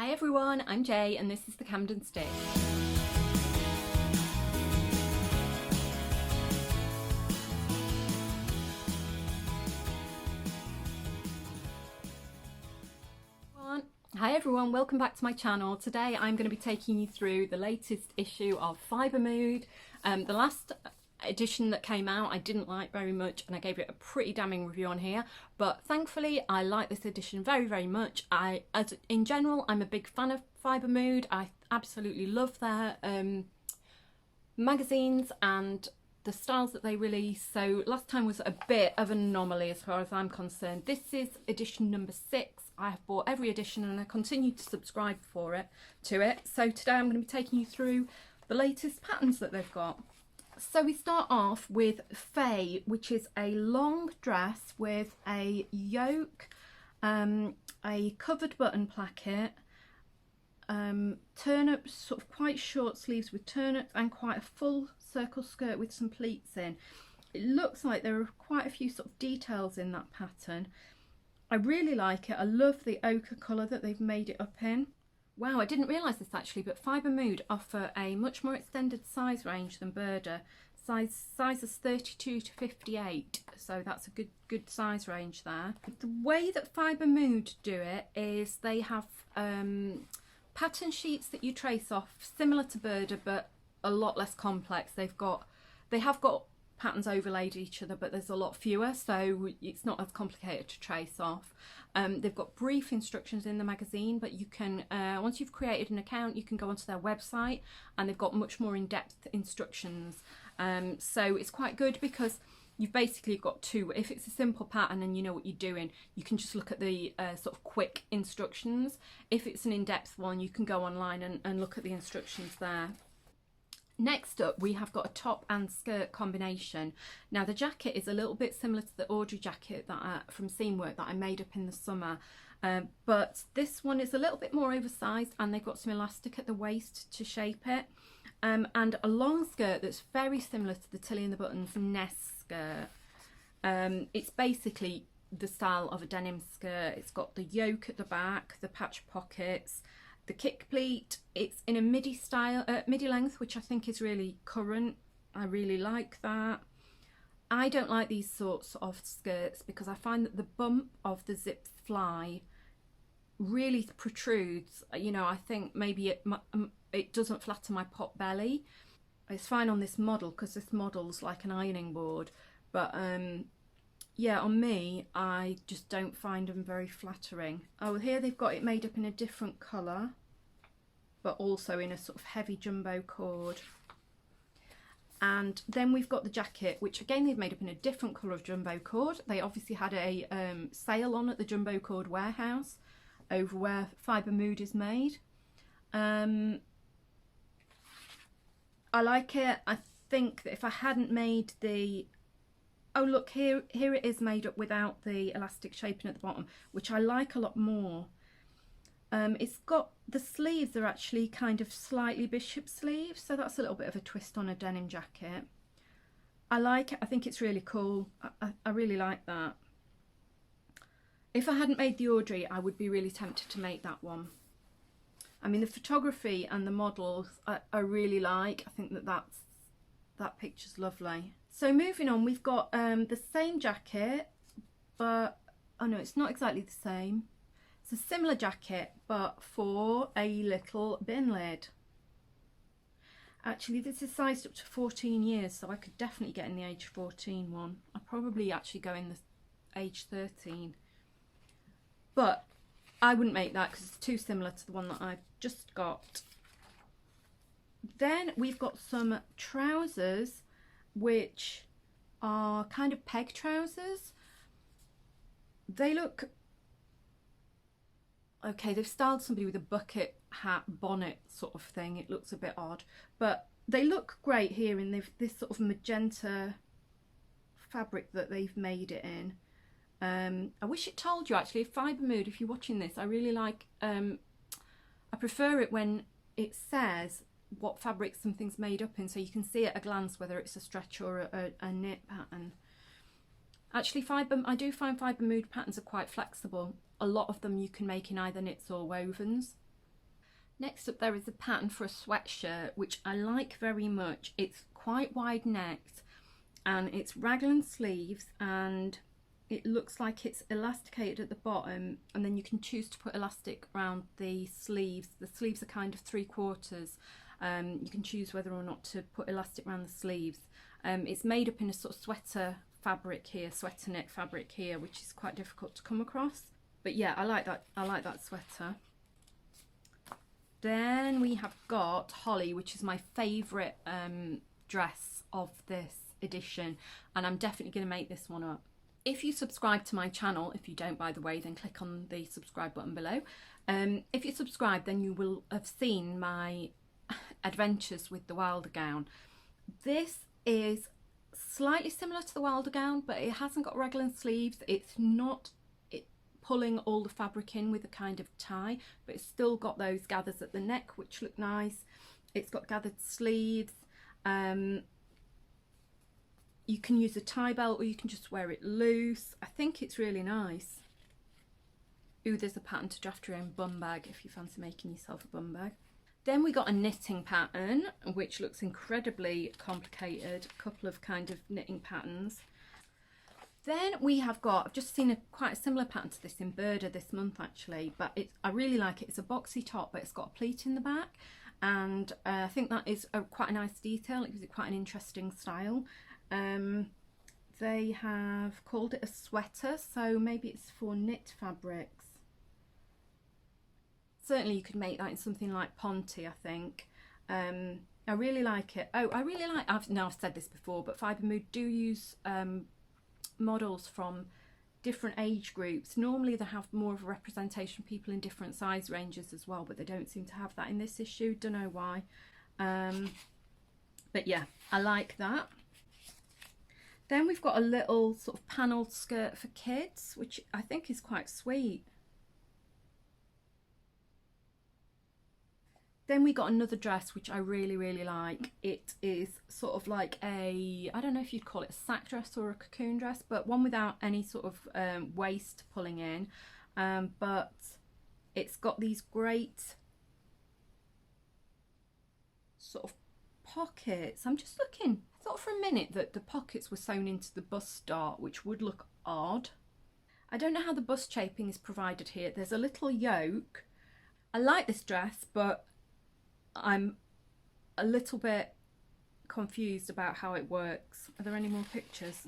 Hi everyone, I'm Jay and this is the Camden Stitch. Hi everyone, welcome back to my channel. Today I'm going to be taking you through the latest issue of Fibre Mood. The last edition that came out I didn't like very much and I gave it a pretty damning review on here, but thankfully I like this edition very much. In general, I'm a big fan of Fibre Mood. I absolutely love their magazines and the styles that they release. So last time was a bit of an anomaly as far as I'm concerned. This is edition number 6. I have bought every edition and I continue to subscribe to it. So today I'm going to be taking you through the latest patterns that they've got. So we start off with Faye, which is a long dress with a yoke, a covered button placket, turn-up, sort of quite short sleeves with turn-ups, and quite a full circle skirt with some pleats in. It looks like there are quite a few sort of details in that pattern. I really like it. I love the ochre colour that they've made it up in. Wow, I didn't realise this actually, but Fibre Mood offer a much more extended size range than Burda. Sizes 32 to 58, so that's a good size range there. The way that Fibre Mood do it is they have pattern sheets that you trace off, similar to Burda, but a lot less complex. They have got patterns overlaid each other, but there's a lot fewer, so it's not as complicated to trace off. They've got brief instructions in the magazine, but you can once you've created an account, you can go onto their website and they've got much more in-depth instructions. So it's quite good because you've basically got two. If it's a simple pattern and you know what you're doing, you can just look at the sort of quick instructions. If it's an in-depth one, you can go online and look at the instructions there. Next up, we have got a top and skirt combination. Now the jacket is a little bit similar to the Audrey jacket that from Seamwork that I made up in the summer, but this one is a little bit more oversized and they've got some elastic at the waist to shape it, and a long skirt that's very similar to the Tilly and the Buttons Nest skirt. It's basically the style of a denim skirt. It's got the yoke at the back, the patch pockets, the kick pleat. It's in a midi style, midi length, which I think is really current. I really like that. I don't like these sorts of skirts because I find that the bump of the zip fly really protrudes. You know, I think maybe it doesn't flatter my pot belly. It's fine on this model because this model's like an ironing board, but yeah, on me, I just don't find them very flattering. Oh, here they've got it made up in a different colour, but also in a sort of heavy jumbo cord. And then we've got the jacket, which again they've made up in a different colour of jumbo cord. They obviously had a sale on at the jumbo cord warehouse over where Fibre Mood is made. I like it. I think that if I hadn't made the... Oh look, here it is made up without the elastic shaping at the bottom, which I like a lot more. It's got, the sleeves are actually kind of slightly bishop sleeves, so that's a little bit of a twist on a denim jacket. I like it. I think it's really cool. I really like that. If I hadn't made the Audrey, I would be really tempted to make that one. I mean, the photography and the models I really like. I think that picture's lovely. So moving on, we've got the same jacket, but oh no, it's not exactly the same. It's a similar jacket, but for a little bin lid. Actually, this is sized up to 14 years, so I could definitely get in the age 14 one. I'd probably actually go in the age 13. But I wouldn't make that because it's too similar to the one that I've just got. Then we've got some trousers, which are kind of peg trousers. They look okay. They've styled somebody with a bucket hat bonnet sort of thing. It looks a bit odd, but they look great here in this sort of magenta fabric that they've made it in. I wish it told you actually. Fibre Mood, if you're watching this, I really like, I prefer it when it says what fabric something's made up in, so you can see at a glance whether it's a stretch or a knit pattern. Actually, I do find Fibre Mood patterns are quite flexible. A lot of them you can make in either knits or wovens. Next up there is a pattern for a sweatshirt, which I like very much. It's quite wide necked and it's raglan sleeves, and it looks like it's elasticated at the bottom, and then you can choose to put elastic around the sleeves. The sleeves are kind of 3/4. You can choose whether or not to put elastic around the sleeves. It's made up in a sort of sweater fabric here, sweater knit fabric here, which is quite difficult to come across. But yeah, I like that sweater. Then we have got Holly, which is my favourite dress of this edition, and I'm definitely going to make this one up. If you subscribe to my channel, if you don't by the way, then click on the subscribe button below. If you subscribe, then you will have seen my adventures with the Wilder gown. This is slightly similar to the Wilder gown, but it hasn't got raglan sleeves. It's not pulling all the fabric in with a kind of tie, but it's still got those gathers at the neck, which look nice. It's got gathered sleeves. You can use a tie belt or you can just wear it loose. I think it's really nice. Ooh, there's a pattern to draft your own bum bag if you fancy making yourself a bum bag. Then we got a knitting pattern, which looks incredibly complicated. A couple of kind of knitting patterns. Then we have got, I've just seen quite a similar pattern to this in Burda this month actually, but I really like it. It's a boxy top, but it's got a pleat in the back, and I think that is quite a nice detail. It gives it quite an interesting style. They have called it a sweater, so maybe it's for knit fabrics. Certainly you could make that in something like Ponte, I think. I really like it. Oh, I really like, I've said this before, but Fibre Mood do use models from different age groups. Normally they have more of a representation of people in different size ranges as well, but they don't seem to have that in this issue. Don't know why. But yeah, I like that. Then we've got a little sort of panelled skirt for kids, which I think is quite sweet. Then we got another dress which I really, really like. It is sort of like a, I don't know if you'd call it a sack dress or a cocoon dress, but one without any sort of waist pulling in. But it's got these great sort of pockets. I'm just looking, I thought for a minute that the pockets were sewn into the bust dart, which would look odd. I don't know how the bust shaping is provided here. There's a little yoke. I like this dress, but I'm a little bit confused about how it works. Are there any more pictures?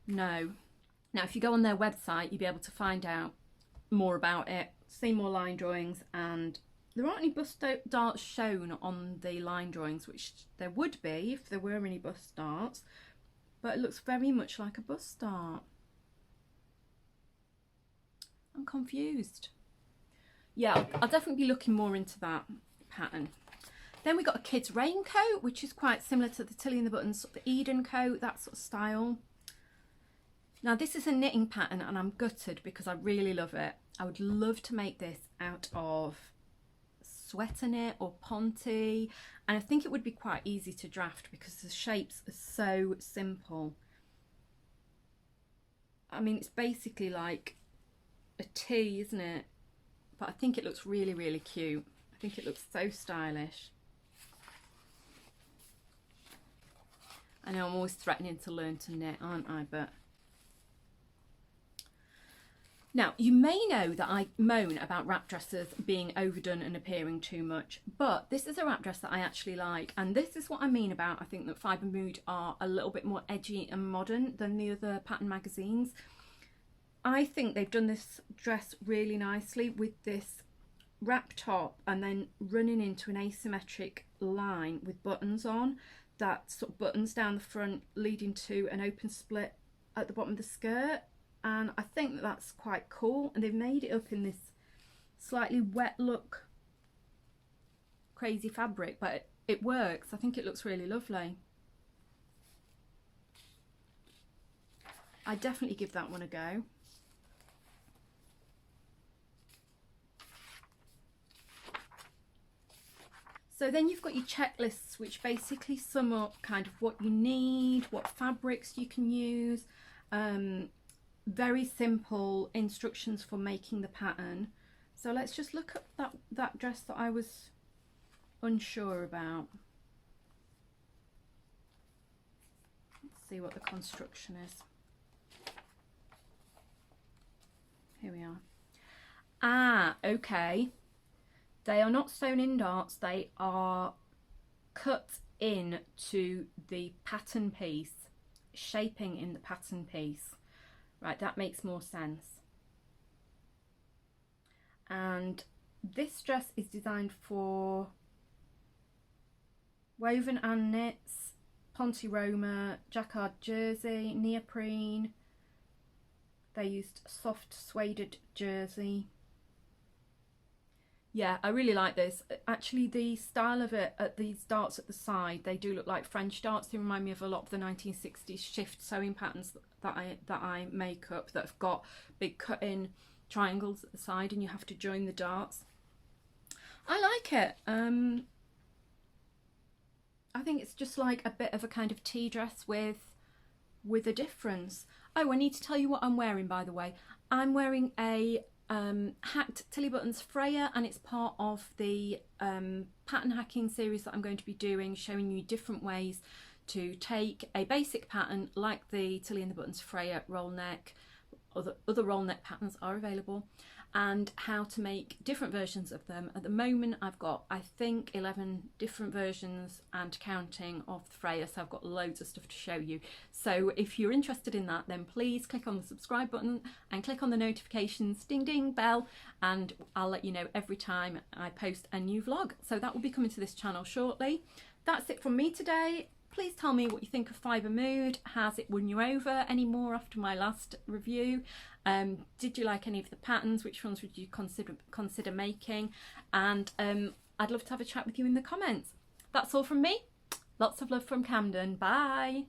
No. Now, if you go on their website, you'll be able to find out more about it, see more line drawings, and there aren't any bust darts shown on the line drawings, which there would be if there were any bust darts, but it looks very much like a bust dart. I'm confused. Yeah, I'll definitely be looking more into that pattern. Then we got a kid's raincoat, which is quite similar to the Tilly and the Buttons, sort of the Eden coat, that sort of style. Now this is a knitting pattern and I'm gutted because I really love it. I would love to make this out of sweater knit or Ponte, and I think it would be quite easy to draft because the shapes are so simple. I mean, it's basically like a T, isn't it? But I think it looks really, really cute. I think it looks so stylish. I know I'm always threatening to learn to knit, aren't I? But now, you may know that I moan about wrap dresses being overdone and appearing too much, but this is a wrap dress that I actually like, and this is what I mean about, I think that Fibre Mood are a little bit more edgy and modern than the other pattern magazines. I think they've done this dress really nicely with this wrap top and then running into an asymmetric line with buttons on that sort of buttons down the front, leading to an open split at the bottom of the skirt. And I think that that's quite cool, and they've made it up in this slightly wet look crazy fabric, but it works. I think it looks really lovely. I definitely give that one a go. So then you've got your checklists, which basically sum up kind of what you need, what fabrics you can use, very simple instructions for making the pattern. So let's just look at that dress that I was unsure about. Let's see what the construction is. Here we are. Ah, okay. They are not sewn in darts, they are cut in to the pattern piece, shaping in the pattern piece. Right, that makes more sense. And this dress is designed for woven and knits, Ponte Roma, jacquard jersey, neoprene. They used soft suede jersey. Yeah, I really like this. Actually, the style of it, these darts at the side, they do look like French darts. They remind me of a lot of the 1960s shift sewing patterns that I make up, that have got big cut-in triangles at the side, and you have to join the darts. I like it. I think it's just like a bit of a kind of tea dress with a difference. Oh, I need to tell you what I'm wearing, by the way. I'm wearing a hacked Tilly Buttons Freya, and it's part of the pattern hacking series that I'm going to be doing, showing you different ways to take a basic pattern like the Tilly and the Buttons Freya roll neck. Other roll neck patterns are available, and how to make different versions of them. At the moment I've got, I think, 11 different versions and counting of the Freya, so I've got loads of stuff to show you. So if you're interested in that, then please click on the subscribe button and click on the notifications ding ding bell, and I'll let you know every time I post a new vlog. So that will be coming to this channel shortly. That's it from me today. Please tell me what you think of Fibre Mood. Has it won you over any more after my last review? Did you like any of the patterns? Which ones would you consider making? And I'd love to have a chat with you in the comments. That's all from me. Lots of love from Camden. Bye.